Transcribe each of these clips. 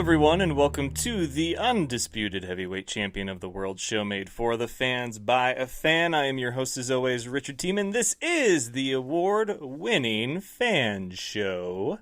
everyone, and welcome to the undisputed heavyweight champion of the world show made for the fans by a fan. I am your host, as always, Richard Tiemann. This is the award-winning Fan Show.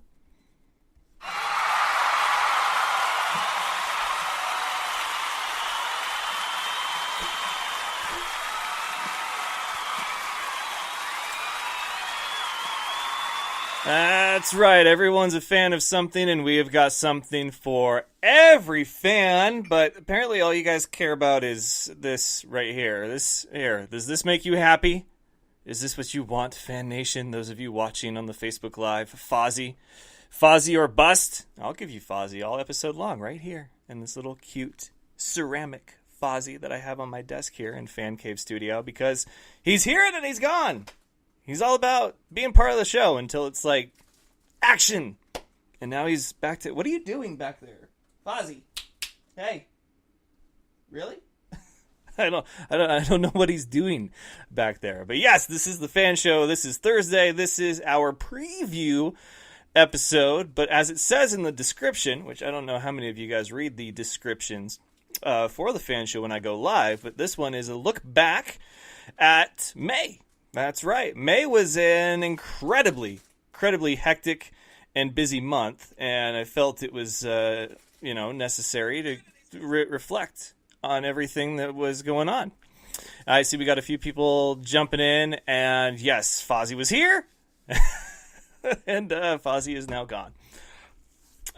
That's right, everyone's a fan of something, and we have got something for every fan, but apparently all you guys care about is this right here. This here. Does this make you happy? Is this what you want, Fan Nation? Those of you watching on the Facebook Live, Fozzie or bust? I'll give you Fozzie all episode long right here in this little cute ceramic Fozzie that I have on my desk here in Fan Cave Studio, because he's here and then he's gone. He's all about being part of the show until it's like, action! And now he's back to, what are you doing back there? Fozzie. Hey. Really? I don't know what he's doing back there. But yes, this is the Fan Show. This is Thursday. This is our preview episode. But as it says in the description, which I don't know how many of you guys read the descriptions for the Fan Show when I go live, but this one is a look back at May. That's right. May was an incredibly hectic and busy month, and I felt it was, necessary to reflect on everything that was going on. I see we got a few people jumping in, and yes, Fozzie was here, and Fozzie is now gone.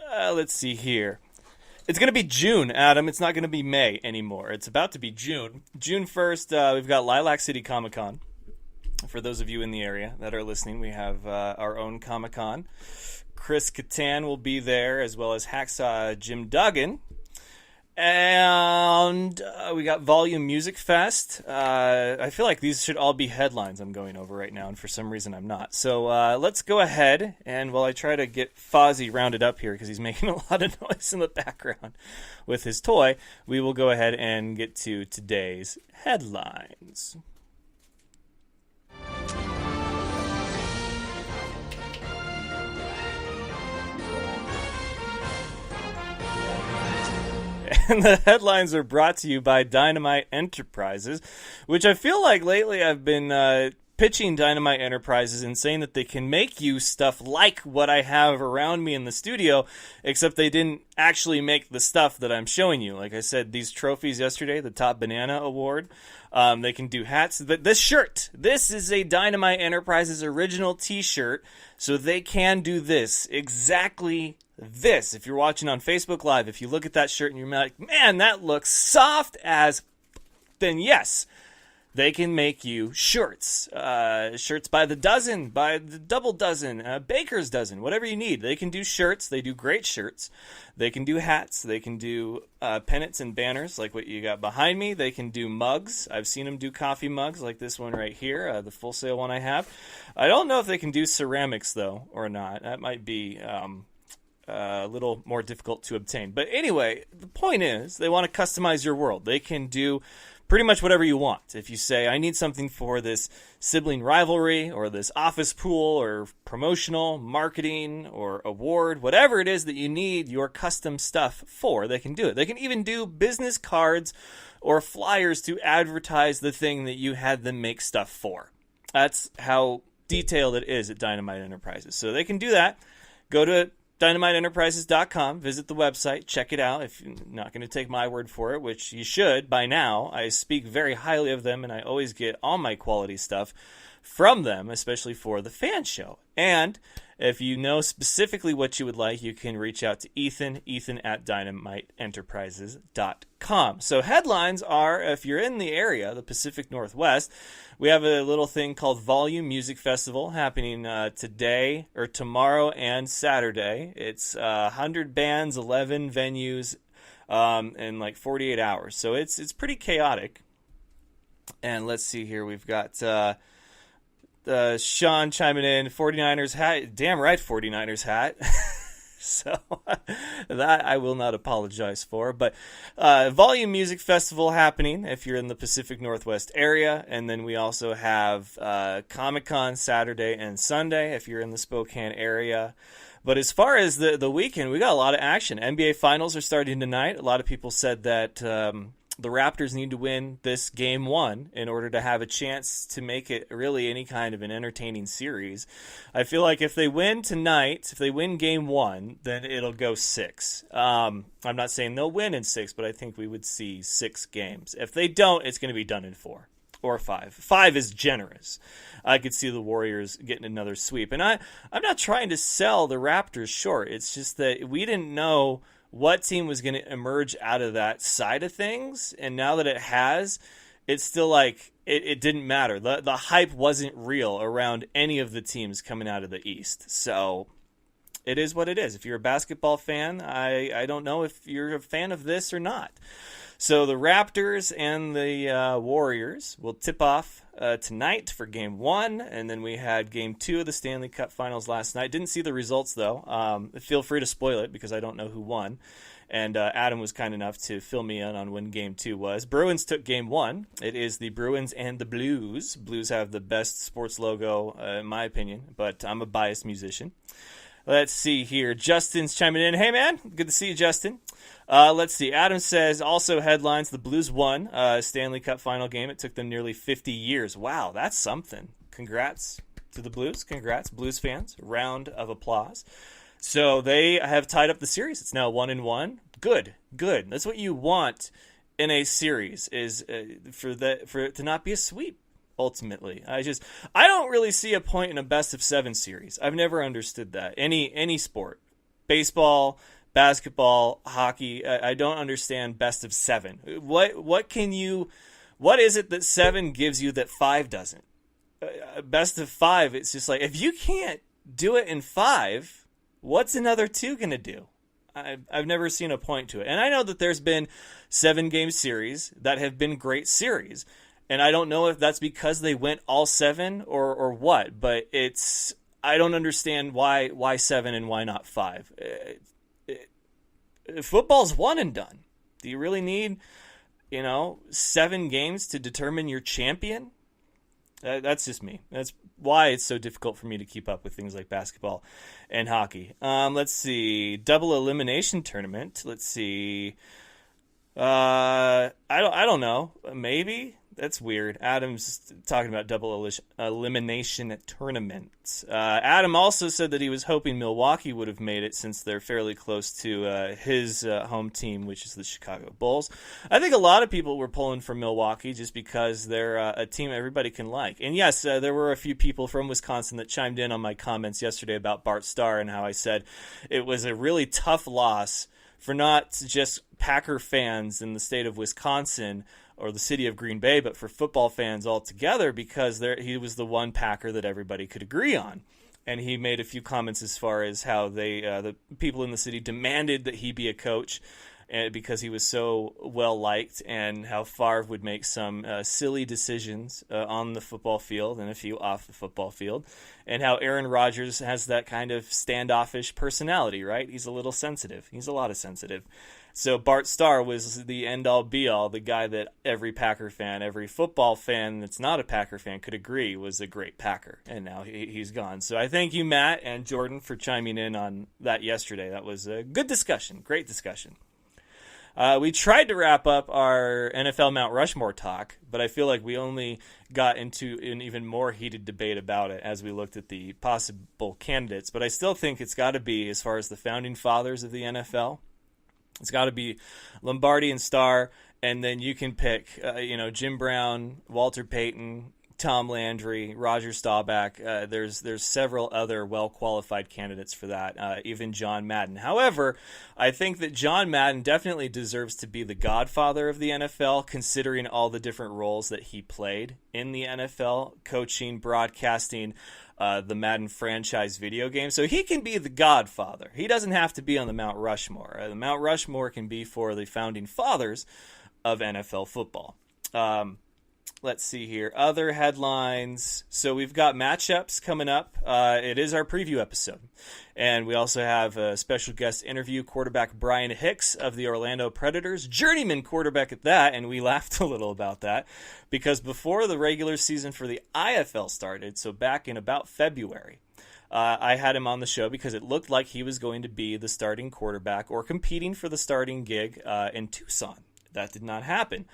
Let's see here. It's going to be June, Adam. It's not going to be May anymore. It's about to be June. June 1st, we've got Lilac City Comic-Con. For those of you in the area that are listening, we have our own Comic-Con. Chris Kattan will be there, as well as Hacksaw Jim Duggan. And we got Volume Music Fest. I feel like these should all be headlines I'm going over right now, and for some reason I'm not. So let's go ahead, and while I try to get Fozzie rounded up here, because he's making a lot of noise in the background with his toy, we will go ahead and get to today's headlines. And the headlines are brought to you by Dynamite Enterprises, which I feel like lately I've been pitching Dynamite Enterprises and saying that they can make you stuff like what I have around me in the studio, except they didn't actually make the stuff that I'm showing you. Like I said, these trophies yesterday, the Top Banana Award, they can do hats. But this shirt, this is a Dynamite Enterprises original t-shirt, so they can do this, exactly this. If you're watching on Facebook Live, if you look at that shirt and you're like, man, that looks soft as, then yes, they can make you shirts. Shirts by the dozen, by the double dozen, baker's dozen, whatever you need. They can do shirts. They do great shirts. They can do hats. They can do pennants and banners like what you got behind me. They can do mugs. I've seen them do coffee mugs like this one right here, the Full Sail one I have. I don't know if they can do ceramics, though, or not. That might be a little more difficult to obtain. But anyway, the point is they want to customize your world. They can do pretty much whatever you want. If you say, I need something for this sibling rivalry or this office pool or promotional, marketing or award, whatever it is that you need your custom stuff for, they can do it. They can even do business cards or flyers to advertise the thing that you had them make stuff for. That's how detailed it is at Dynamite Enterprises. So they can do that. Go to dynamiteenterprises.com, visit the website, check it out. If you're not going to take my word for it, which you should by now, I speak very highly of them, and I always get all my quality stuff from them, especially for the Fan Show. And if you know specifically what you would like, you can reach out to Ethan at dynamiteenterprises.com. So headlines are, if you're in the area, the Pacific Northwest, we have a little thing called Volume Music Festival happening today, or tomorrow and Saturday. It's 100 bands, 11 venues, in like 48 hours. So it's pretty chaotic. And let's see here, we've got Sean chiming in, 49ers hat. Damn right, 49ers hat. So that I will not apologize for. But Volume Music Festival happening if you're in the Pacific Northwest area. And then we also have Comic-Con Saturday and Sunday if you're in the Spokane area. But as far as the weekend, we got a lot of action. NBA Finals are starting tonight. A lot of people said that the Raptors need to win this game one in order to have a chance to make it really any kind of an entertaining series. I feel like if they win tonight, if they win game one, then it'll go 6. I'm not saying they'll win in 6, but I think we would see 6 games. If they don't, it's going to be done in 4 or 5. 5 is generous. I could see the Warriors getting another sweep. And I'm not trying to sell the Raptors short. It's just that we didn't know what team was going to emerge out of that side of things. And now that it has, it's still like it didn't matter. The hype wasn't real around any of the teams coming out of the East. So it is what it is. If you're a basketball fan, I don't know if you're a fan of this or not. So the Raptors and the Warriors will tip off tonight for Game 1, and then we had Game 2 of the Stanley Cup Finals last night. Didn't see the results, though. Feel free to spoil it because I don't know who won. And Adam was kind enough to fill me in on when Game 2 was. Bruins took Game 1. It is the Bruins and the Blues. Blues have the best sports logo, in my opinion, but I'm a biased musician. Let's see here. Justin's chiming in. Hey, man. Good to see you, Justin. Let's see. Adam says, also headlines, the Blues won Stanley Cup final game. It took them nearly 50 years. Wow, that's something. Congrats to the Blues. Congrats, Blues fans. Round of applause. So they have tied up the series. It's now 1-1. Good. That's what you want in a series, is for it to not be a sweep. Ultimately, I don't really see a point in a best of 7 series. I've never understood that. Any sport, baseball, basketball, hockey, I don't understand best of 7. What is it that 7 gives you that 5 doesn't? Best of 5, it's just like, if you can't do it in 5, what's another 2 going to do? I've never seen a point to it. And I know that there's been 7-game series that have been great series. And I don't know if that's because they went all 7 or what, but I don't understand why 7 and why not 5. Football's one and done. Do you really need, 7 games to determine your champion? That's just me. That's why it's so difficult for me to keep up with things like basketball and hockey. Let's see. Double elimination tournament. Let's see. I don't know. Maybe. That's weird. Adam's talking about double elimination tournaments. Adam also said that he was hoping Milwaukee would have made it since they're fairly close to his home team, which is the Chicago Bulls. I think a lot of people were pulling for Milwaukee just because they're a team everybody can like. And yes, there were a few people from Wisconsin that chimed in on my comments yesterday about Bart Starr and how I said it was a really tough loss for not just Packer fans in the state of Wisconsin or the city of Green Bay, but for football fans altogether, because he was the one Packer that everybody could agree on. And he made a few comments as far as how the people in the city demanded that he be a coach because he was so well-liked, and how Favre would make some silly decisions on the football field and a few off the football field, and how Aaron Rodgers has that kind of standoffish personality, right? He's a little sensitive. He's a lot of sensitive. So Bart Starr was the end-all, be-all, the guy that every Packer fan, every football fan that's not a Packer fan could agree was a great Packer, and now he's gone. So I thank you, Matt and Jordan, for chiming in on that yesterday. That was a good discussion, great discussion. We tried to wrap up our NFL Mount Rushmore talk, but I feel like we only got into an even more heated debate about it as we looked at the possible candidates. But I still think it's got to be, as far as the founding fathers of the NFL, it's got to be Lombardi and Starr, and then you can pick, Jim Brown, Walter Payton, Tom Landry, Roger Staubach. There's several other well-qualified candidates for that, even John Madden. However, I think that John Madden definitely deserves to be the godfather of the NFL, considering all the different roles that he played in the NFL, coaching, broadcasting, the Madden franchise video game. So he can be the godfather. He doesn't have to be on the Mount Rushmore. The Mount Rushmore can be for the founding fathers of NFL football. Let's see here. Other headlines. So we've got matchups coming up. It is our preview episode. And we also have a special guest interview, quarterback Bryan Hicks of the Orlando Predators, journeyman quarterback at that, and we laughed a little about that because before the regular season for the IFL started, so back in about February, I had him on the show because it looked like he was going to be the starting quarterback or competing for the starting gig in Tucson. That did not happen.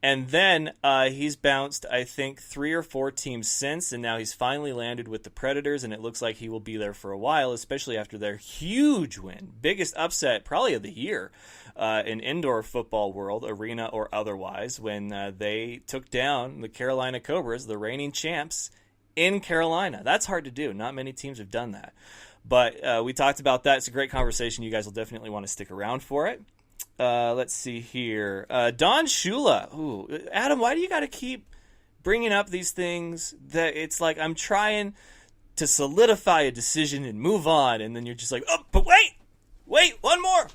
And then he's bounced, I think, 3 or 4 teams since, and now he's finally landed with the Predators, and it looks like he will be there for a while, especially after their huge win. Biggest upset probably of the year in indoor football world, arena or otherwise, when they took down the Carolina Cobras, the reigning champs, in Carolina. That's hard to do. Not many teams have done that. But we talked about that. It's a great conversation. You guys will definitely want to stick around for it. Let's see here. Don Shula. Ooh, Adam, why do you got to keep bringing up these things that it's like I'm trying to solidify a decision and move on, and then you're just like, oh, but wait, one more.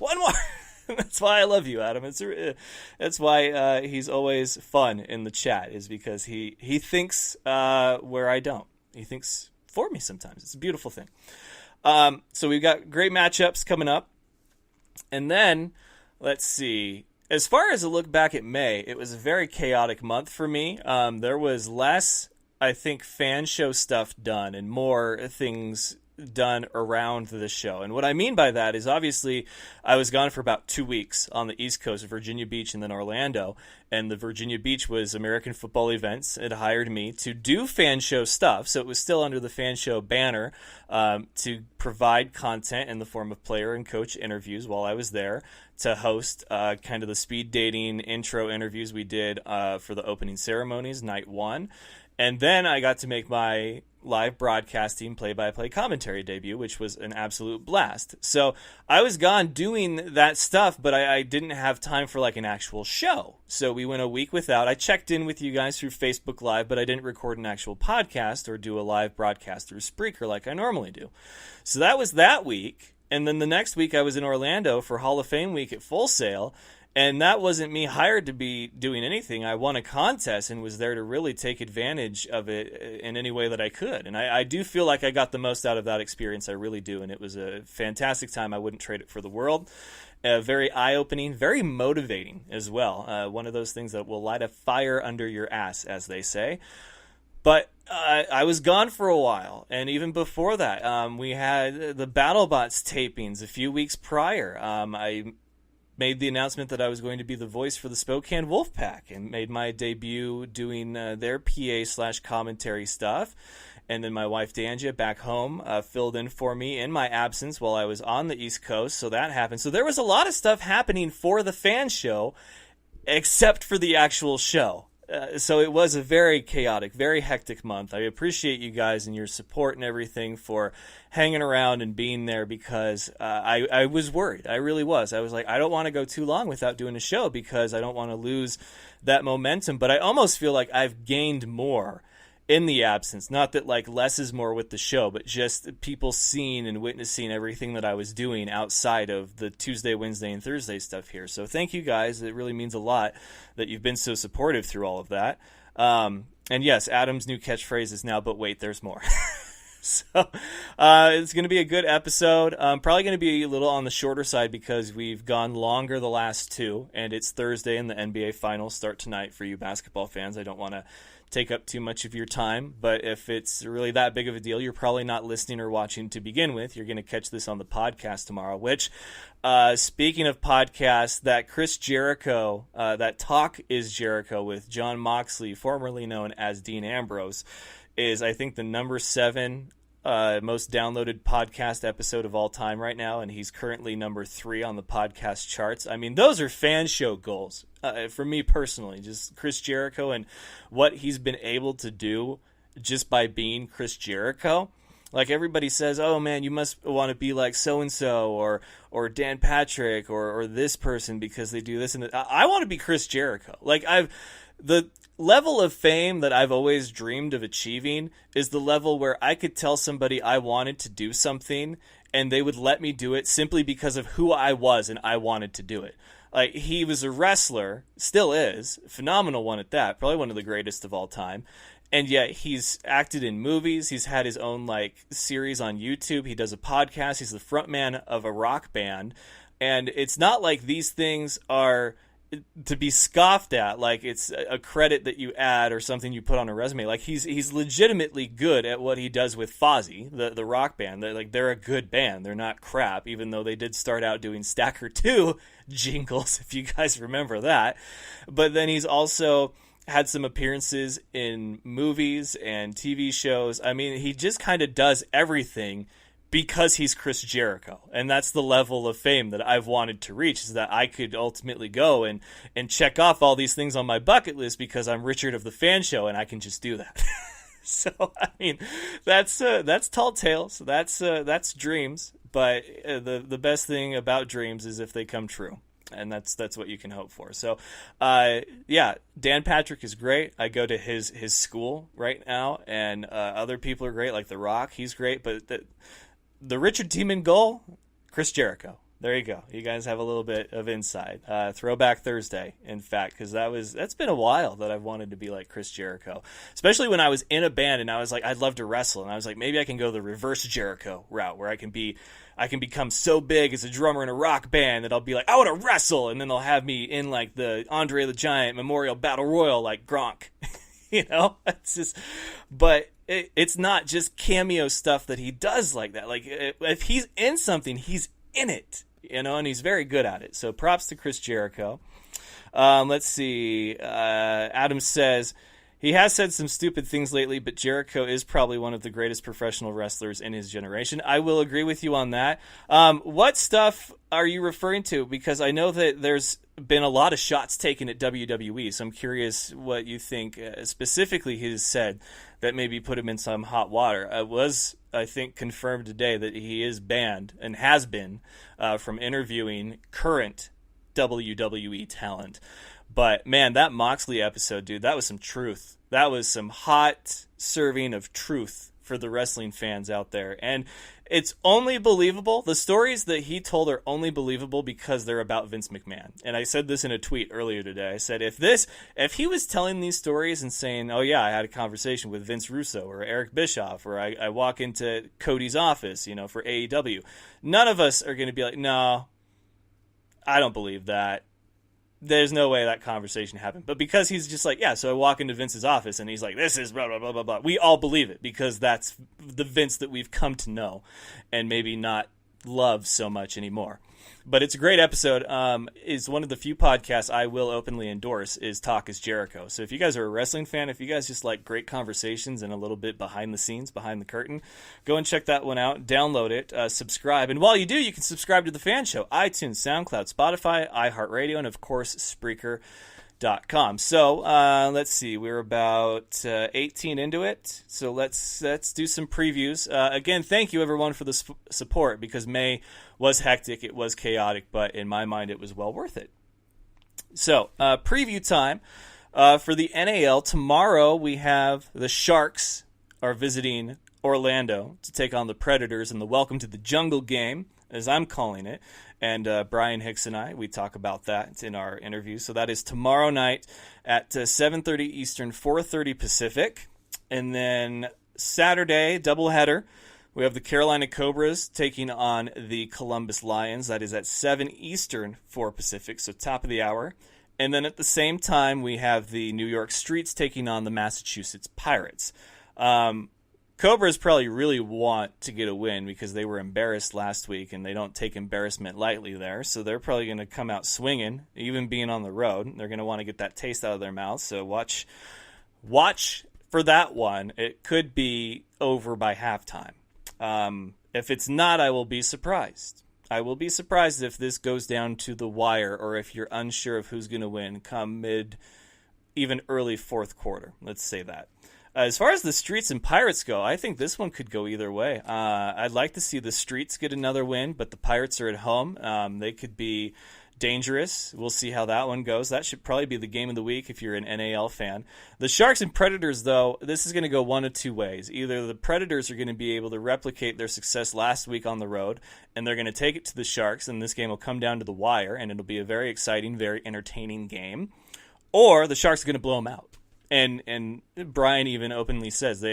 That's why I love you, Adam. That's why he's always fun in the chat, is because he thinks where I don't. He thinks for me sometimes. It's a beautiful thing. So we've got great matchups coming up, and then. Let's see. As far as a look back at May, it was a very chaotic month for me. There was less, I think, fan show stuff done and more things done around the show. And what I mean by that is obviously I was gone for about 2 weeks on the East Coast, Virginia Beach and then Orlando. And the Virginia Beach was American Football Events. It hired me to do fan show stuff. So it was still under the fan show banner to provide content in the form of player and coach interviews while I was there, to host kind of the speed dating intro interviews we did for the opening ceremonies, night 1. And then I got to make my live broadcasting play-by-play commentary debut, which was an absolute blast. So I was gone doing that stuff, but I didn't have time for like an actual show. So we went a week without. I checked in with you guys through Facebook Live, but I didn't record an actual podcast or do a live broadcast through Spreaker like I normally do. So that was that week. And then the next week I was in Orlando for Hall of Fame week at Full Sail. And that wasn't me hired to be doing anything. I won a contest and was there to really take advantage of it in any way that I could. And I do feel like I got the most out of that experience. I really do. And it was a fantastic time. I wouldn't trade it for the world. Very eye-opening, very motivating as well. One of those things that will light a fire under your ass, as they say. But I was gone for a while, and even before that, we had the BattleBots tapings a few weeks prior. I made the announcement that I was going to be the voice for the Spokane Wolfpack and made my debut doing their PA/commentary stuff. And then my wife, Danja, back home, filled in for me in my absence while I was on the East Coast, so that happened. So there was a lot of stuff happening for the fan show, except for the actual show. So it was a very chaotic, very hectic month. I appreciate you guys and your support and everything for hanging around and being there, because I was worried. I really was. I was like, I don't want to go too long without doing a show because I don't want to lose that momentum. But I almost feel like I've gained more in the absence. Not that like less is more with the show, but just people seeing and witnessing everything that I was doing outside of the Tuesday, Wednesday, and Thursday stuff here. So thank you guys. It really means a lot that you've been so supportive through all of that. And yes, Adam's new catchphrase is now, but wait, there's more. So it's going to be a good episode. Probably going to be a little on the shorter side because we've gone longer the last 2, and it's Thursday and the NBA Finals start tonight for you basketball fans. I don't want to take up too much of your time, but if it's really that big of a deal, you're probably not listening or watching to begin with. You're going to catch this on the podcast tomorrow, which, speaking of podcasts, that Chris Jericho, that Talk is Jericho with John Moxley, formerly known as Dean Ambrose, is, I think, the number 7 most downloaded podcast episode of all time right now, and he's currently number 3 on the podcast charts. I mean, those are fan show goals for me personally. Just Chris Jericho and what he's been able to do just by being Chris Jericho. Like everybody says, oh man, you must want to be like so-and-so or Dan Patrick or this person because they do this and that. I want to be Chris Jericho. Like the level of fame that I've always dreamed of achieving is the level where I could tell somebody I wanted to do something and they would let me do it simply because of who I was and I wanted to do it. Like, he was a wrestler, still is, phenomenal one at that, probably one of the greatest of all time. And yet he's acted in movies. He's had his own like series on YouTube. He does a podcast. He's the frontman of a rock band. And it's not like these things are to be scoffed at like it's a credit that you add or something you put on a resume. Like he's legitimately good at what he does with Fozzy, the rock band. They're a good band. They're not crap, even though they did start out doing Stacker 2 jingles, if you guys remember that. But then he's also had some appearances in movies and TV shows. I mean, he just kind of does everything because he's Chris Jericho. And that's the level of fame that I've wanted to reach, is that I could ultimately go and check off all these things on my bucket list because I'm Richard of the Fan Show and I can just do that. So, I mean, that's tall tales. That's dreams. But the best thing about dreams is if they come true. And that's what you can hope for. So, yeah, Dan Patrick is great. I go to his school right now, and other people are great, like The Rock. He's great, but the Richard team in goal, Chris Jericho. There you go. You guys have a little bit of insight. Throwback Thursday, in fact, because that's been a while that I've wanted to be like Chris Jericho, especially when I was in a band and I was like, I'd love to wrestle, and I was like, maybe I can go the reverse Jericho route where I can become so big as a drummer in a rock band that I'll be like, I want to wrestle, and then they'll have me in like the Andre the Giant Memorial Battle Royal like Gronk. It's just, but it's not just cameo stuff that he does like that. Like if he's in something, he's in it, and he's very good at it. So props to Chris Jericho. Let's see. Adam says, he has said some stupid things lately, but Jericho is probably one of the greatest professional wrestlers in his generation. I will agree with you on that. What stuff are you referring to? Because I know that there's been a lot of shots taken at WWE, so I'm curious what you think specifically he has said that maybe put him in some hot water. It was, I think, confirmed today that he is banned and has been from interviewing current WWE talent. But, man, that Moxley episode, dude, that was some truth. That was some hot serving of truth for the wrestling fans out there. And it's only believable. The stories that he told are only believable because they're about Vince McMahon. And I said this in a tweet earlier today. I said, if he was telling these stories and saying, oh, yeah, I had a conversation with Vince Russo or Eric Bischoff, or I walk into Cody's office, for AEW, none of us are going to be like, no, I don't believe that. There's no way that conversation happened. But because he's just like, yeah, so I walk into Vince's office and he's like, this is blah, blah, blah, blah, blah. We all believe it because that's the Vince that we've come to know and maybe not love so much anymore. But it's a great episode. Is one of the few podcasts I will openly endorse is Talk is Jericho. So if you guys are a wrestling fan, if you guys just like great conversations and a little bit behind the scenes, behind the curtain, go and check that one out. Download it. Subscribe. And while you do, you can subscribe to The Fan Show. iTunes, SoundCloud, Spotify, iHeartRadio, and of course, Spreaker.com. So let's see. We're about 18 into it. So let's do some previews. Again, thank you everyone for the support, because May was hectic, it was chaotic, but in my mind it was well worth it. So preview time for the NAL. Tomorrow we have the Sharks are visiting Orlando to take on the Predators in the Welcome to the Jungle game, as I'm calling it. And Bryan Hicks and we talk about that in our interview. So that is tomorrow night at 7:30 Eastern, 4:30 Pacific. And then Saturday, doubleheader, we have the Carolina Cobras taking on the Columbus Lions. That is at 7 Eastern, 4 Pacific, so top of the hour. And then at the same time, we have the New York Streets taking on the Massachusetts Pirates. Cobras probably really want to get a win because they were embarrassed last week, and they don't take embarrassment lightly there. So they're probably going to come out swinging, even being on the road. They're going to want to get that taste out of their mouth. So watch for that one. It could be over by halftime. If it's not, I will be surprised. I will be surprised if this goes down to the wire, or if you're unsure of who's going to win come even early fourth quarter. Let's say that. As far as the Streets and Pirates go, I think this one could go either way. I'd like to see the Streets get another win, but the Pirates are at home. They could be dangerous. We'll see how that one goes. That should probably be the game of the week if you're an NAL fan. The Sharks and Predators, though, this is going to go one of two ways. Either the Predators are going to be able to replicate their success last week on the road, and they're going to take it to the Sharks, and this game will come down to the wire, and it'll be a very exciting, very entertaining game. Or the Sharks are going to blow them out. And Bryan even openly says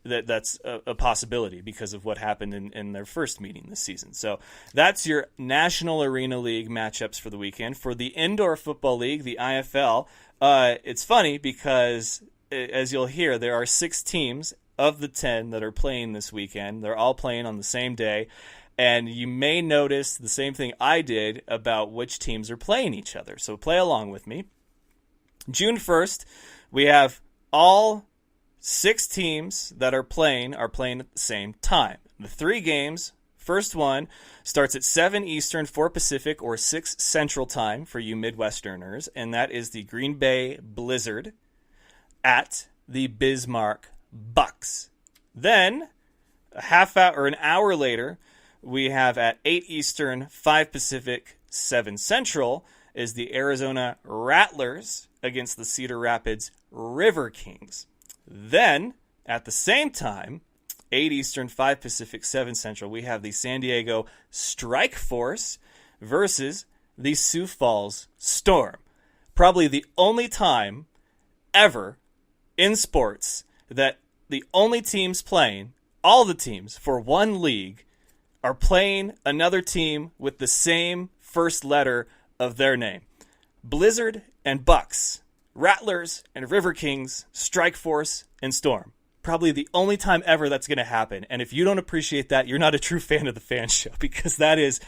that's a possibility because of what happened in their first meeting this season. So that's your National Arena League matchups for the weekend. For the Indoor Football League, the IFL, it's funny because, as you'll hear, there are 6 teams of the 10 that are playing this weekend. They're all playing on the same day. And you may notice the same thing I did about which teams are playing each other. So play along with me. June 1st, we have all 6 teams that are playing at the same time. The 3 games, first one starts at 7 Eastern, 4 Pacific, or 6 Central Time for you Midwesterners, and that is the Green Bay Blizzard at the Bismarck Bucks. Then, a half hour or an hour later, we have at 8 Eastern, 5 Pacific, 7 Central, is the Arizona Rattlers against the Cedar Rapids River Kings. Then, at the same time, 8 Eastern, 5 Pacific, 7 Central, we have the San Diego Strike Force versus the Sioux Falls Storm. Probably the only time ever in sports that the only teams playing, all the teams for one league, are playing another team with the same first letter of their name. Blizzard and Bucks, Rattlers and River Kings, Strike Force and Storm. Probably the only time ever that's going to happen. And if you don't appreciate that, you're not a true fan of the Fan Show, because that is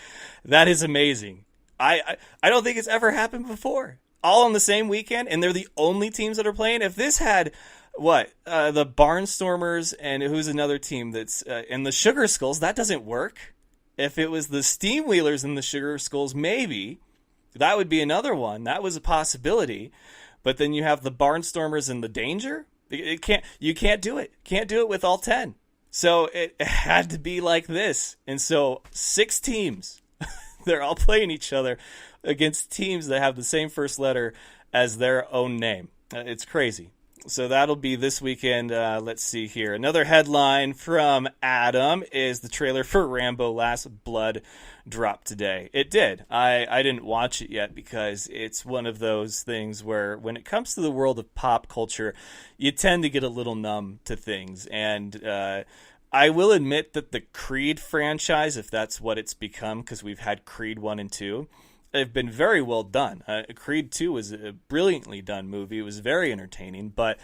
amazing. I don't think it's ever happened before. All on the same weekend, and they're the only teams that are playing. If this had the Barnstormers and who's another team that's in the Sugar Skulls, that doesn't work. If it was the Steamwheelers and the Sugar Skulls, maybe that would be another one. That was a possibility. But then you have the Barnstormers and the Danger. You can't do it. Can't do it with all 10. So it had to be like this. And so 6 teams, they're all playing each other against teams that have the same first letter as their own name. It's crazy. So that'll be this weekend. Let's see here. Another headline from Adam is the trailer for Rambo Last Blood dropped today. It did. I didn't watch it yet because it's one of those things where when it comes to the world of pop culture, you tend to get a little numb to things. And I will admit that the Creed franchise, if that's what it's become, because we've had Creed 1 and 2, they've been very well done. Creed 2 was a brilliantly done movie. It was very entertaining, but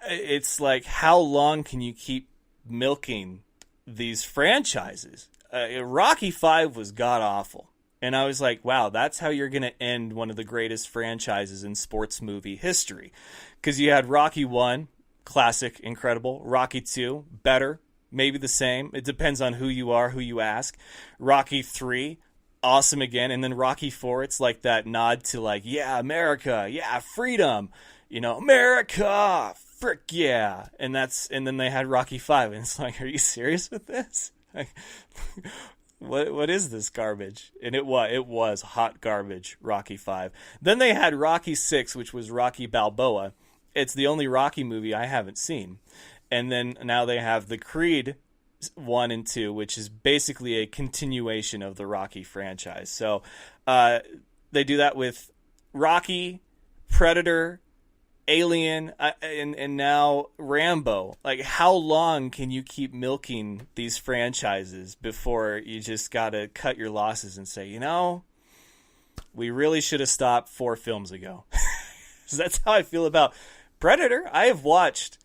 it's like, how long can you keep milking these franchises? Rocky 5 was god-awful, and I was like, wow, that's how you're going to end one of the greatest franchises in sports movie history. Because you had Rocky 1, classic, incredible. Rocky 2, better, maybe the same. It depends on who you are, who you ask. Rocky 3, awesome again. And then Rocky 4, it's like that nod to like, yeah, America, yeah, freedom, America, frick yeah. And then they had Rocky 5, and it's like, are you serious with this? Like, what is this garbage? And it was hot garbage, Rocky 5. Then they had Rocky 6, which was Rocky Balboa. It's the only Rocky movie I haven't seen. And then now they have the Creed 1 and 2, which is basically a continuation of the Rocky franchise. So they do that with Rocky, Predator, Alien, and now Rambo. Like, how long can you keep milking these franchises before you just gotta cut your losses and say, we really should have stopped 4 films ago? So that's how I feel about Predator. I have watched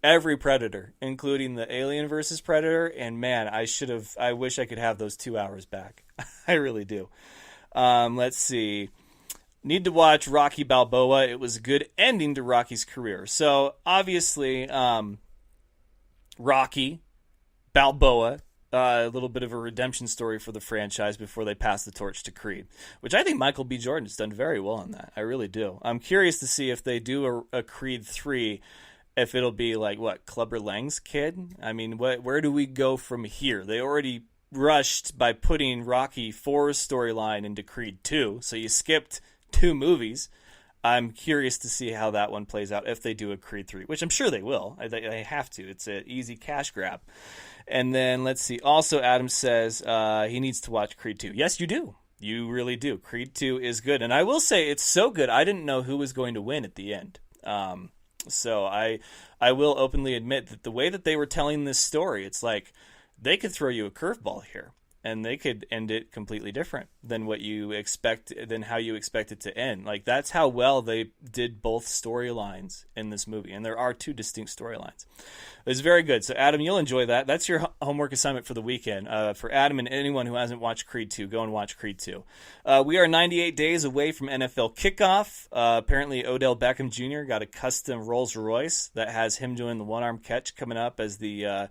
every Predator, including the Alien versus Predator, and man, I wish I could have those 2 hours back. I really do. Let's see. Need to watch Rocky Balboa. It was a good ending to Rocky's career. So, obviously, Rocky Balboa, a little bit of a redemption story for the franchise before they pass the torch to Creed, which I think Michael B. Jordan has done very well on that. I really do. I'm curious to see if they do a Creed 3, if it'll be like, Clubber Lang's kid? I mean, where do we go from here? They already rushed by putting Rocky 4's storyline into Creed 2, so you skipped 2 movies. I'm curious to see how that one plays out if they do a Creed 3, which I'm sure they will. They have to. It's an easy cash grab. And then, let's see. Also, Adam says he needs to watch Creed 2. Yes, you do. You really do. Creed 2 is good. And I will say it's so good, I didn't know who was going to win at the end. So I will openly admit that the way that they were telling this story, it's like they could throw you a curveball here, and they could end it completely different than what you expect, than how you expect it to end. Like, that's how well they did both storylines in this movie, and there are two distinct storylines. It's very good. So, Adam, you'll enjoy that. That's your homework assignment for the weekend. For Adam and anyone who hasn't watched Creed 2, go and watch Creed 2. We are 98 days away from NFL kickoff. Apparently, Odell Beckham Jr. got a custom Rolls Royce that has him doing the one-arm catch coming up as the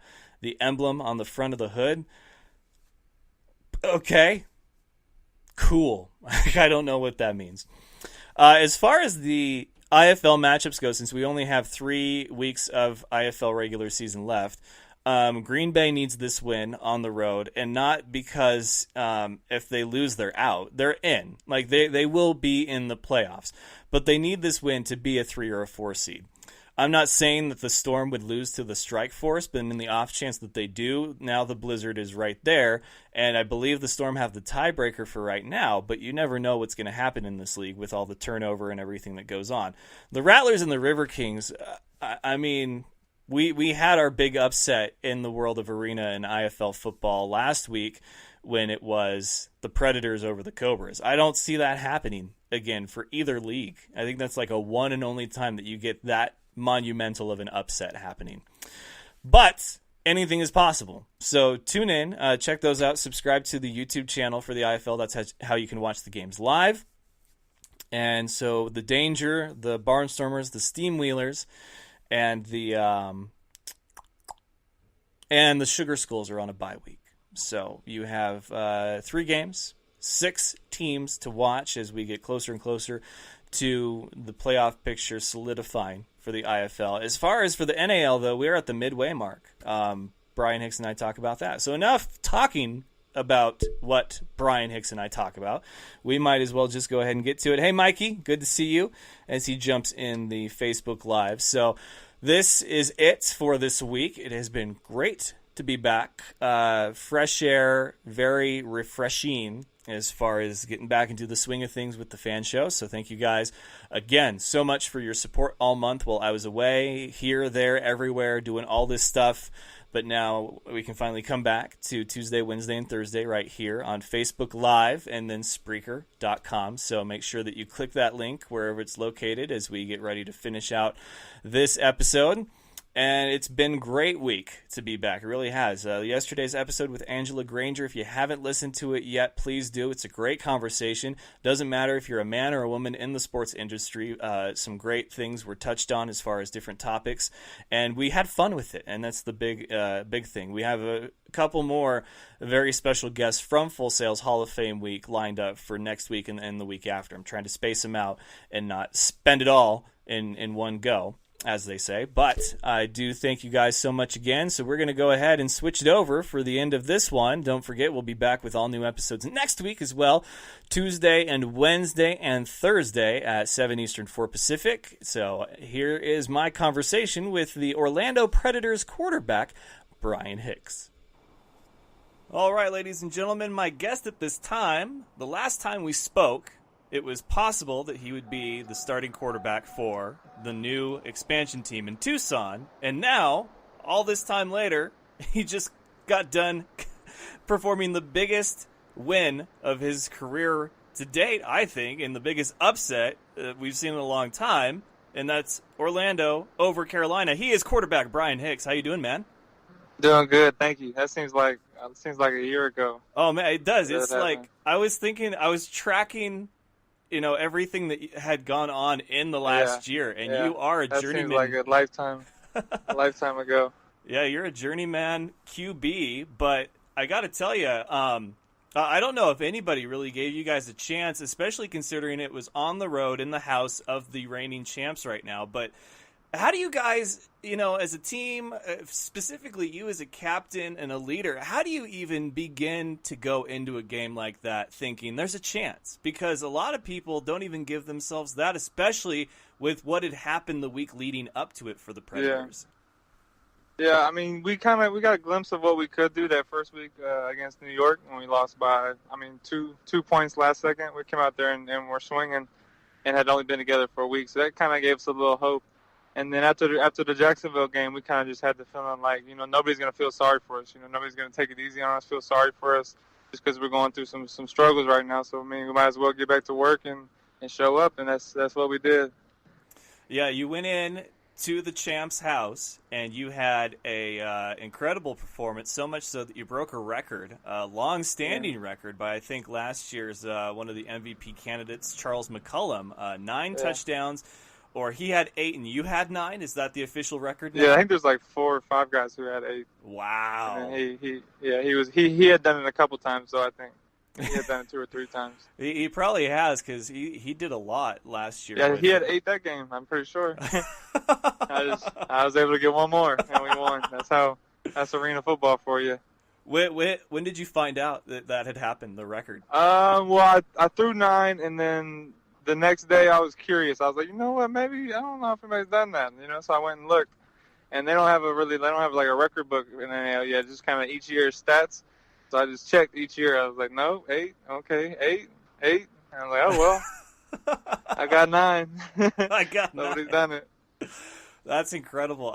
emblem on the front of the hood. Okay, cool. I don't know what that means. As far as the IFL matchups go, since we only have 3 weeks of IFL regular season left, Green Bay needs this win on the road, and not because if they lose, they're out. They're in. Like, they will be in the playoffs, but they need this win to be a 3 or a 4 seed. I'm not saying that the Storm would lose to the Strike Force, but in the off chance that they do, now the Blizzard is right there, and I believe the Storm have the tiebreaker for right now, but you never know what's going to happen in this league with all the turnover and everything that goes on. The Rattlers and the River Kings, I mean, we had our big upset in the world of arena and IFL football last week when it was the Predators over the Cobras. I don't see that happening again for either league. I think that's like a one and only time that you get that monumental of an upset happening. But anything is possible. So tune in, check those out, subscribe to the YouTube channel for the IFL. That's how you can watch the games live. And so the Danger, the Barnstormers, the Steamwheelers, and the Sugar Skulls are on a bye week. So you have 3 games, 6 teams to watch as we get closer and closer to the playoff picture solidifying for the IFL. As far as for the NAL, though, we're at the midway mark. Bryan Hicks and I talk about that. So enough talking about what Bryan Hicks and I talk about. We might as well just go ahead and get to it. Hey, Mikey, good to see you as he jumps in the Facebook Live. So this is it for this week. It has been great to be back. Fresh air, very refreshing as far as getting back into the swing of things with the fan show. So thank you guys again so much for your support all month while I was away, here, there, everywhere, doing all this stuff. But now we can finally come back to Tuesday, Wednesday, and Thursday right here on Facebook Live and then Spreaker.com. So make sure that you click that link wherever it's located as we get ready to finish out this episode. And it's been a great week to be back. It really has. Yesterday's episode with Angela Granger, if you haven't listened to it yet, please do. It's a great conversation. Doesn't matter if you're a man or a woman in the sports industry. Some great things were touched on as far as different topics. And we had fun with it, and that's the big thing. We have a couple more very special guests from Full Sail's Hall of Fame week lined up for next week and the week after. I'm trying to space them out and not spend it all in one go, as they say. But I do thank you guys so much again. So we're going to go ahead and switch it over for the end of this one. Don't forget, we'll be back with all new episodes next week as well. Tuesday and Wednesday and Thursday at 7 Eastern, 4 Pacific. So here is my conversation with the Orlando Predators quarterback, Bryan Hicks. All right, ladies and gentlemen, my guest at this time, the last time we spoke, it was possible that he would be the starting quarterback for the new expansion team in Tucson. And now, all this time later, he just got done performing the biggest win of his career to date, I think, and the biggest upset we've seen in a long time. And that's Orlando over Carolina. He is quarterback Bryan Hicks. How you doing, man? Doing good, thank you. That seems like a year ago. Oh, man, it does. It's like, I was tracking everything that had gone on in the last year, and you are a journeyman. That seems like a lifetime ago. Yeah, you're a journeyman QB, but I got to tell you, I don't know if anybody really gave you guys a chance, especially considering it was on the road in the house of the reigning champs right now. But how do you guys, as a team, specifically you as a captain and a leader, how do you even begin to go into a game like that thinking there's a chance? Because a lot of people don't even give themselves that, especially with what had happened the week leading up to it for the Predators. Yeah, I mean, we got a glimpse of what we could do that first week against New York when we lost by, 2 points last second. We came out there and we're swinging and had only been together for a week. So that kind of gave us a little hope. And then after the Jacksonville game, we kind of just had the feeling like, nobody's going to feel sorry for us. Nobody's going to take it easy on us, feel sorry for us just because we're going through some struggles right now. So, we might as well get back to work and show up, and that's what we did. Yeah, you went in to the champ's house, and you had a incredible performance, so much so that you broke a record, a long-standing record by, I think, last year's one of the MVP candidates, Charles McCullum, 9 touchdowns. Or he had 8 and you had 9. Is that the official record now? Yeah, I think there's like 4 or 5 guys who had 8. Wow. And he had done it a couple times, so I think he had done it 2 or 3 times. He probably has, because he did a lot last year. Yeah, he had 8 that game. I'm pretty sure. I was able to get one more, and we won. That's arena football for you. When did you find out that had happened? The record? Well, I threw 9, and then the next day I was curious. I was like, you know what? Maybe I don't know if anybody's done that. So I went and looked, and they don't have like a record book in the NAL yet. Just kind of each year's stats. So I just checked each year. I was like, no, 8, okay, 8. And I was like, oh well, I got 9. I got 9. Nobody's done it. That's incredible.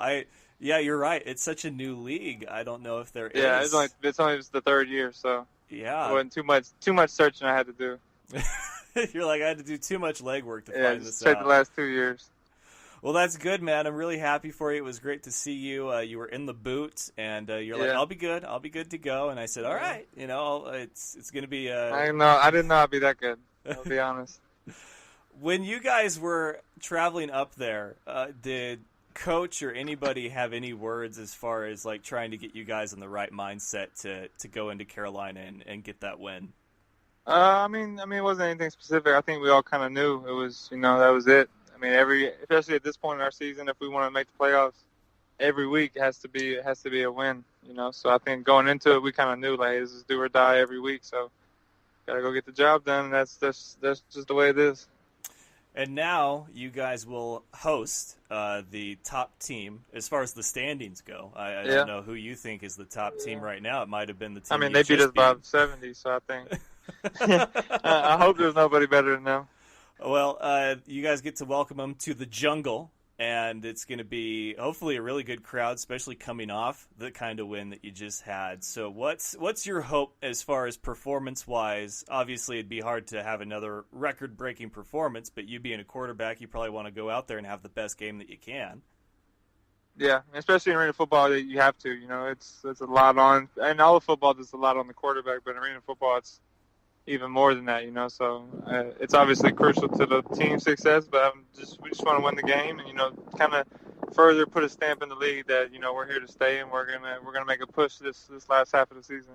Yeah, you're right. It's such a new league. I don't know if there is. Yeah, it's only the 3rd year, so yeah, it wasn't too much searching I had to do. You're like, I had to do too much legwork to find this check out. the last 2 years. Well, that's good, man. I'm really happy for you. It was great to see you. You were in the boot, and you're like, I'll be good. I'll be good to go. And I said, all right, it's going to be. I didn't know I'd be that good. I'll be honest. When you guys were traveling up there, did coach or anybody have any words as far as like trying to get you guys in the right mindset to go into Carolina and get that win? I mean, it wasn't anything specific. I think we all kind of knew it was, that was it. I mean, especially at this point in our season, if we want to make the playoffs, every week has to be a win. So I think going into it, we kind of knew like, hey, this is do or die every week. So gotta go get the job done. And that's just the way it is. And now you guys will host the top team as far as the standings go. I don't know who you think is the top team right now. It might have been the team. I mean, they beat us by 70, so I think. I hope there's nobody better than them. Well, you guys get to welcome them to the jungle, and it's going to be hopefully a really good crowd, especially coming off the kind of win that you just had. So what's your hope as far as performance-wise? Obviously, it'd be hard to have another record-breaking performance, but you being a quarterback, you probably want to go out there and have the best game that you can. Yeah, especially in arena football, you have to. It's a lot on, and all of football, there's a lot on the quarterback, but in arena football, it's even more than that, so it's obviously crucial to the team's success, but we just want to win the game and, kind of further put a stamp in the league that, we're here to stay and we're gonna make a push this last half of the season.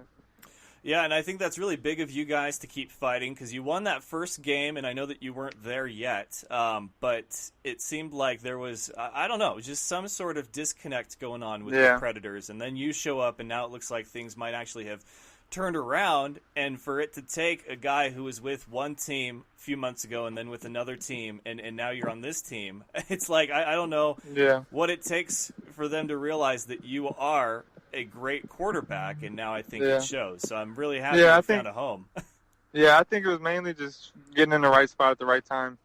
Yeah, and I think that's really big of you guys to keep fighting because you won that first game, and I know that you weren't there yet, but it seemed like there was, I don't know, just some sort of disconnect going on with the Predators, and then you show up, and now it looks like things might actually have turned around, and for it to take a guy who was with one team a few months ago and then with another team and now you're on this team, it's like I don't know what it takes for them to realize that you are a great quarterback, and now I think it shows. So I'm really happy you found a home. I think it was mainly just getting in the right spot at the right time,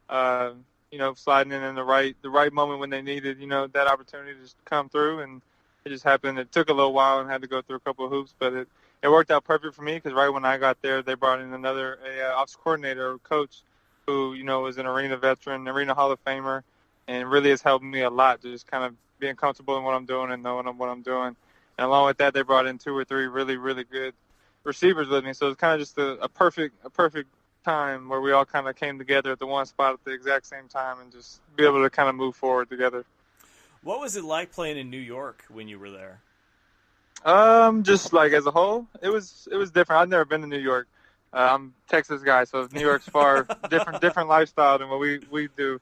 sliding in the right moment when they needed, that opportunity to just come through, and it just happened. It took a little while and had to go through a couple of hoops, but it worked out perfect for me because right when I got there, they brought in another ops coordinator or coach who, was an arena veteran, arena Hall of Famer, and really has helped me a lot, just kind of being comfortable in what I'm doing and knowing what I'm doing. And along with that, they brought in 2 or 3 really, really good receivers with me. So it's kind of just a perfect time where we all kind of came together at the one spot at the exact same time and just be able to kind of move forward together. What was it like playing in New York when you were there? Just like as a whole, it was different. I've never been to New York. I'm a Texas guy, so New York's far different lifestyle than what we do.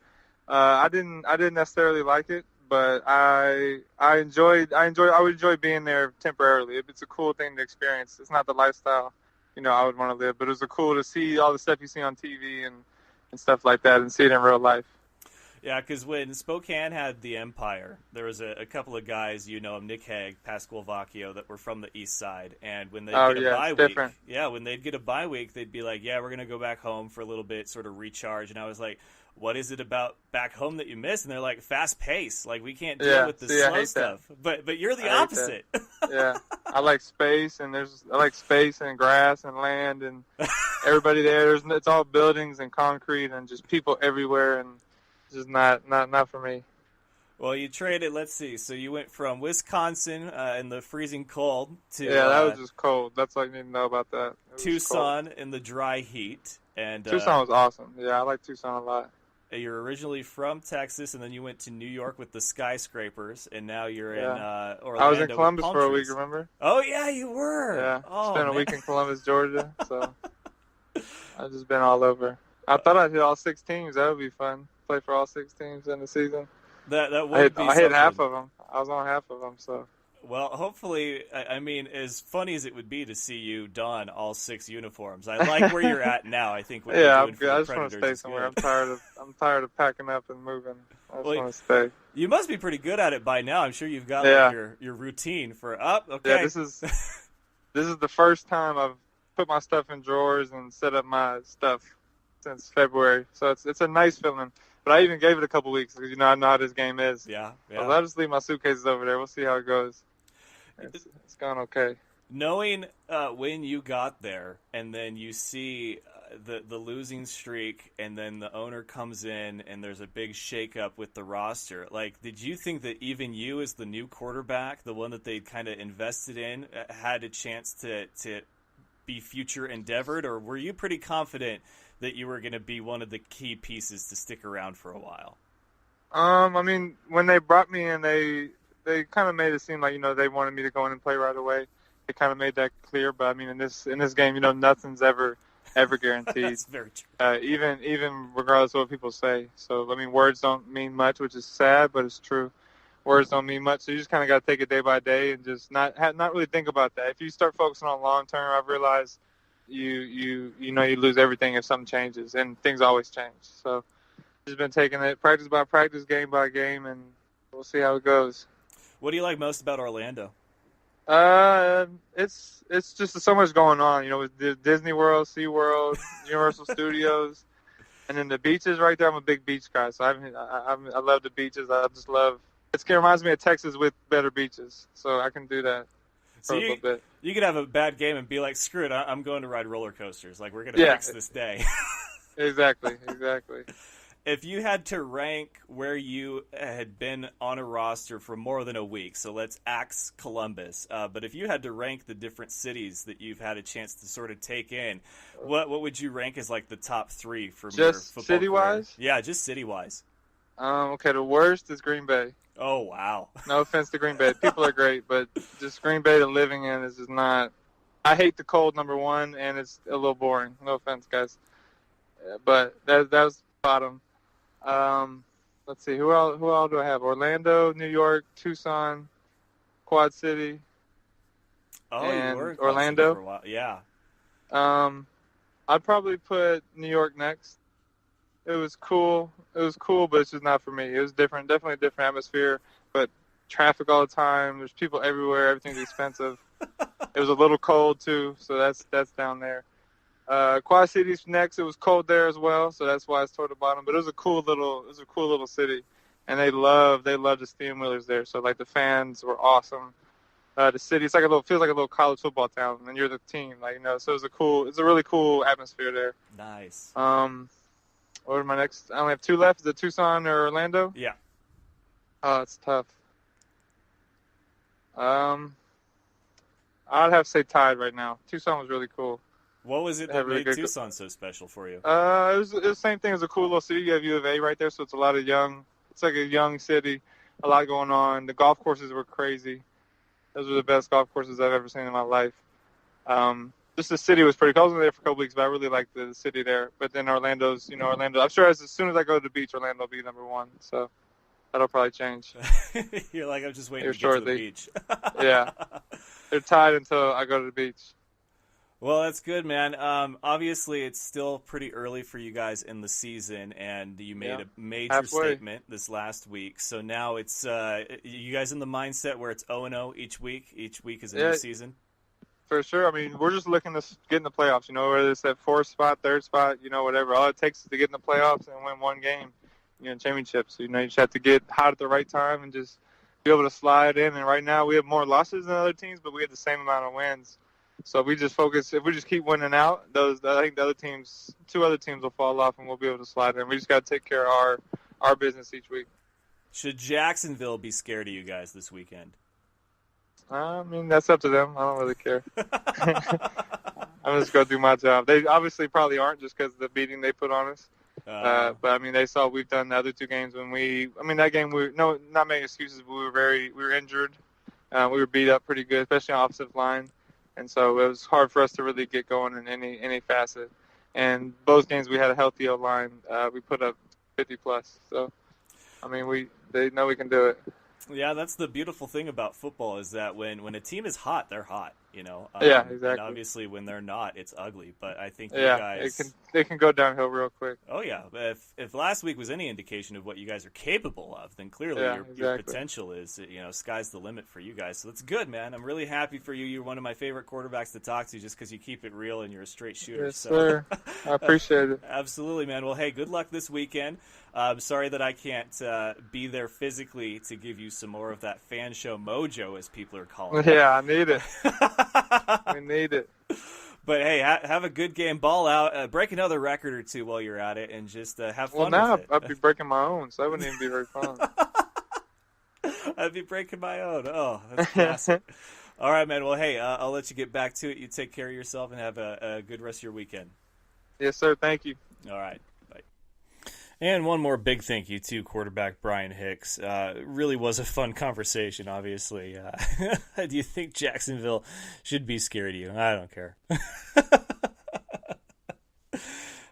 I didn't necessarily like it, but I would enjoy being there temporarily. It's a cool thing to experience. It's not the lifestyle, I would want to live, but it was cool to see all the stuff you see on TV and stuff like that and see it in real life. Yeah, because when Spokane had the Empire, there was a couple of guys, Nick Hague, Pasquale Vacchio, that were from the East Side, and when they'd get a bye week, when they'd get a bye week, they'd be like, "Yeah, we're gonna go back home for a little bit, sort of recharge." And I was like, what is it about back home that you miss? And they're like, fast pace. Like, we can't deal Yeah, with the see, I slow hate that. stuff. But you're the I hate opposite. Yeah, I like space, and I like space and grass and land and everybody there. It's all buildings and concrete and just people everywhere, and it's just not for me. Well, you traded, let's see. So you went from Wisconsin in the freezing cold to Yeah, that was just cold. That's all you need to know about that. It was Tucson in the dry heat. And Tucson was awesome. Yeah, I like Tucson a lot. you're originally from Texas, and then you went to New York with the skyscrapers, and now you're in Orlando. I was in Columbus with for a palm week, trees. remember? Oh, yeah, you were. Yeah, Oh, spent a man. week in Columbus, Georgia, so I've just been all over. I thought I'd hit all 6 teams. That would be fun. Play for all 6 teams in the season. That would be I hit half something. of them. I was on half of them, so. Well, hopefully, I mean, as funny as it would be to see you don all 6 uniforms, I like where you're at now. I think what you're Yeah, doing I'm for good. I the just want to Predators stay is somewhere. good. I'm tired of packing up and moving. I just Well, want to stay. You must be pretty good at it by now. I'm sure you've got Yeah. like your routine for okay. Yeah, this is the first time I've put my stuff in drawers and set up my stuff since February. So it's a nice feeling. But I even gave it a couple weeks because I know how this game is. Yeah. So I'll just leave my suitcases over there. We'll see how it goes. It's gone okay. Knowing when you got there, and then you see the losing streak, and then the owner comes in, and there's a big shakeup with the roster. Like, did you think that even you, as the new quarterback, the one that they'd kind of invested in, had a chance to be future endeavored, or were you pretty confident that you were going to be one of the key pieces to stick around for a while? I mean, when they brought me in, they kind of made it seem like they wanted me to go in and play right away. They kind of made that clear. But I mean, in this game, nothing's ever guaranteed. That's very true. Even regardless of what people say. So I mean, words don't mean much, which is sad, but it's true. Words don't mean much, so you just kind of got to take it day by day and just not really think about that. If you start focusing on long term, I've realized you lose everything if something changes, and things always change. So just been taking it practice by practice, game by game, and we'll see how it goes. What do you like most about Orlando? It's just so much going on. With Disney World, SeaWorld, Universal Studios, and then the beaches right there. I'm a big beach guy, so I love the beaches. I just love. It reminds me of Texas with better beaches, so I can do that for a little bit. You could have a bad game and be like, "Screw it, I'm going to ride roller coasters. Like, we're going to fix this day." Exactly. If you had to rank where you had been on a roster for more than a week, so let's axe Columbus, but if you had to rank the different cities that you've had a chance to sort of take in, what would you rank as like the top 3 from your football city-wise? career? Yeah, just city-wise. Okay, the worst is Green Bay. Oh, wow. No offense to Green Bay. People are great, but just Green Bay to living in is just not. I hate the cold, number one, and it's a little boring. No offense, guys. But that was bottom. Let's see. Who all do I have? Orlando, New York, Tucson, Quad City, and you were in Orlando. for a while. Yeah. I'd probably put New York next. It was cool, but it's just not for me. It was different, definitely a different atmosphere, but traffic all the time. There's people everywhere. Everything's expensive. It was a little cold too, so that's down there. Quad City's next. It was cold there as well, so that's why it's toward the bottom. But it was a cool little city, and they love the Steamwheelers there. So like the fans were awesome. The city, feels like a little college football town, and you're the team, So it's a really cool atmosphere there. Nice. What are my next? I only have 2 left. Is it Tucson or Orlando? Yeah. Oh, it's tough. I'd have to say tied right now. Tucson was really cool. What was it that made Tucson so special for you? It was the same thing. It was a cool little city. You have U of A right there, so it's a lot of it's like a young city, a lot going on. The golf courses were crazy. Those were the best golf courses I've ever seen in my life. Just the city was pretty cool. I was only there for a couple weeks, but I really liked the city there. But then Orlando. I'm sure as soon as I go to the beach, Orlando will be number 1. So that'll probably change. You're like, I'm just waiting to get to the beach. Yeah. They're tied until I go to the beach. Well, that's good, man. Obviously, it's still pretty early for you guys in the season, and you made a major statement this last week. So now it's you guys in the mindset where it's 0-0 each week. Each week is a new season. for sure. I mean, we're just looking to get in the playoffs, whether it's that fourth spot, third spot, whatever. All it takes is to get in the playoffs and win one game, championships. You just have to get hot at the right time and just be able to slide in. And right now we have more losses than other teams, but we have the same amount of wins. So if we just focus, if we just keep winning out, I think the other teams, two other teams will fall off and we'll be able to slide in. We just got to take care of our business each week. Should Jacksonville be scared of you guys this weekend? I mean, that's up to them. I don't really care. I'm just going to do my job. They obviously probably aren't just because of the beating they put on us. But, I mean, they saw we've done the other two games that game, not making excuses, but we were injured. We were beat up pretty good, especially on offensive line. And so it was hard for us to really get going in any facet. And both games we had a healthy O-line. We put up 50+. So, I mean, they know we can do it. Yeah, that's the beautiful thing about football is that when a team is hot, they're hot. Yeah, exactly. And obviously, when they're not, it's ugly. But I think you guys, they can go downhill real quick. Oh yeah, if last week was any indication of what you guys are capable of, then clearly your potential is sky's the limit for you guys. So that's good, man. I'm really happy for you. You're one of my favorite quarterbacks to talk to, just because you keep it real and you're a straight shooter. Yes, sir. I appreciate it. Absolutely, man. Well, hey, good luck this weekend. I'm sorry that I can't be there physically to give you some more of that fan show mojo, as people are calling it. Yeah, I need it. We need it. But hey, have a good game, ball out, break another record or two while you're at it, and just have fun. Well, now with it. I'd be breaking my own, so that wouldn't even be very fun. I'd be breaking my own. Oh, that's classic. All right, man. Well, hey, I'll let you get back to it. You take care of yourself and have a good rest of your weekend. Yes, sir. Thank you. All right. And one more big thank you to quarterback Bryan Hicks. Really was a fun conversation, obviously. Do you think Jacksonville should be scared of you? I don't care.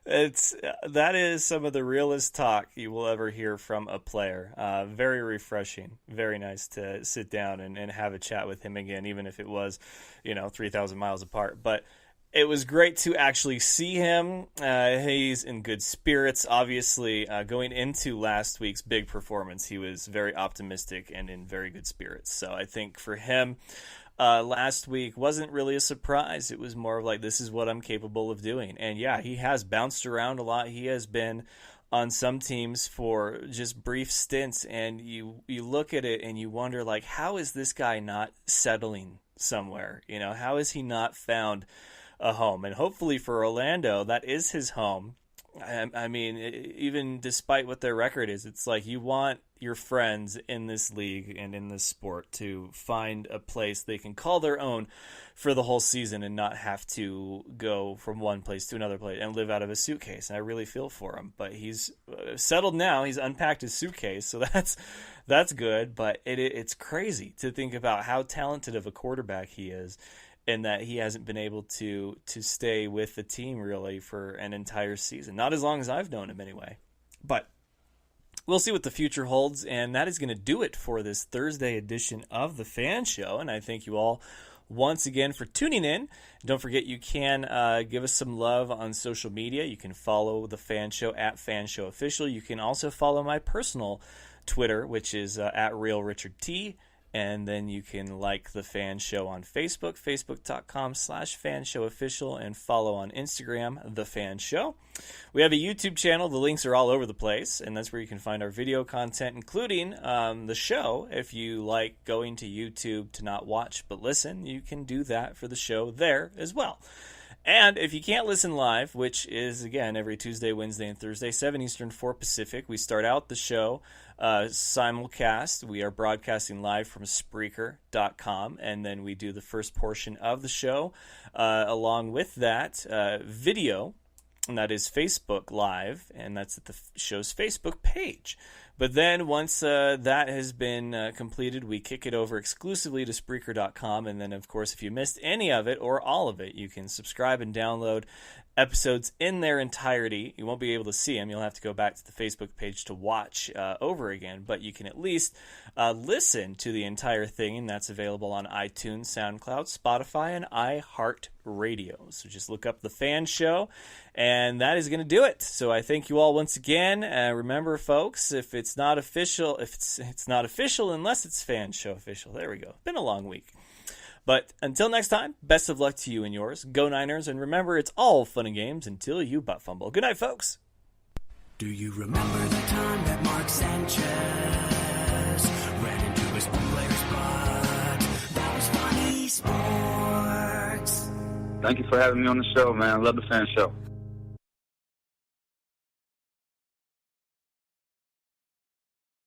That is some of the realest talk you will ever hear from a player. Very refreshing. Very nice to sit down and have a chat with him again, even if it was, 3,000 miles apart. But it was great to actually see him. He's in good spirits, obviously. Going into last week's big performance, he was very optimistic and in very good spirits. So I think for him, last week wasn't really a surprise. It was more of like, this is what I'm capable of doing. And yeah, he has bounced around a lot. He has been on some teams for just brief stints, and you look at it and you wonder, like, how is this guy not settling somewhere? How has he not found a home? And hopefully for Orlando, that is his home. I mean, even despite what their record is, it's like you want your friends in this league and in this sport to find a place they can call their own for the whole season and not have to go from one place to another place and live out of a suitcase. And I really feel for him. But he's settled now. He's unpacked his suitcase, so that's good. But it's crazy to think about how talented of a quarterback he is, and that he hasn't been able to stay with the team really for an entire season. Not as long as I've known him anyway. But we'll see what the future holds, and that is going to do it for this Thursday edition of The Fan Show. And I thank you all once again for tuning in. Don't forget, you can give us some love on social media. You can follow The Fan Show at Fan Show Official. You can also follow my personal Twitter, which is at RealRichardT. And then you can like The Fan Show on Facebook, facebook.com/fanshowofficial, and follow on Instagram, The Fan Show. We have a YouTube channel. The links are all over the place, and that's where you can find our video content, including the show. If you like going to YouTube to not watch but listen, you can do that for the show there as well. And if you can't listen live, which is, again, every Tuesday, Wednesday, and Thursday, 7 Eastern, 4 Pacific, we start out the show simulcast. We are broadcasting live from Spreaker.com, and then we do the first portion of the show. Along with that, video, and that is Facebook Live, and that's at the show's Facebook page. But then once that has been completed, we kick it over exclusively to Spreaker.com. And then, of course, if you missed any of it or all of it, you can subscribe and download episodes in their entirety. You won't be able to see them. You'll have to go back to the Facebook page to watch over again. But you can at least listen to the entire thing, and that's available on iTunes, SoundCloud, Spotify, and iHeartRadio. So just look up The Fan Show, and that is going to do it. So I thank you all once again. Remember, folks, if it's not official, it's not official unless it's Fan Show official. There we go. Been a long week. But until next time, best of luck to you and yours. Go Niners, and remember, it's all fun and games until you butt fumble. Good night, folks. Do you remember the time that Mark Sanchez ran into his player's butt? That was funny sports. Thank you for having me on the show, man. I love the Fan Show.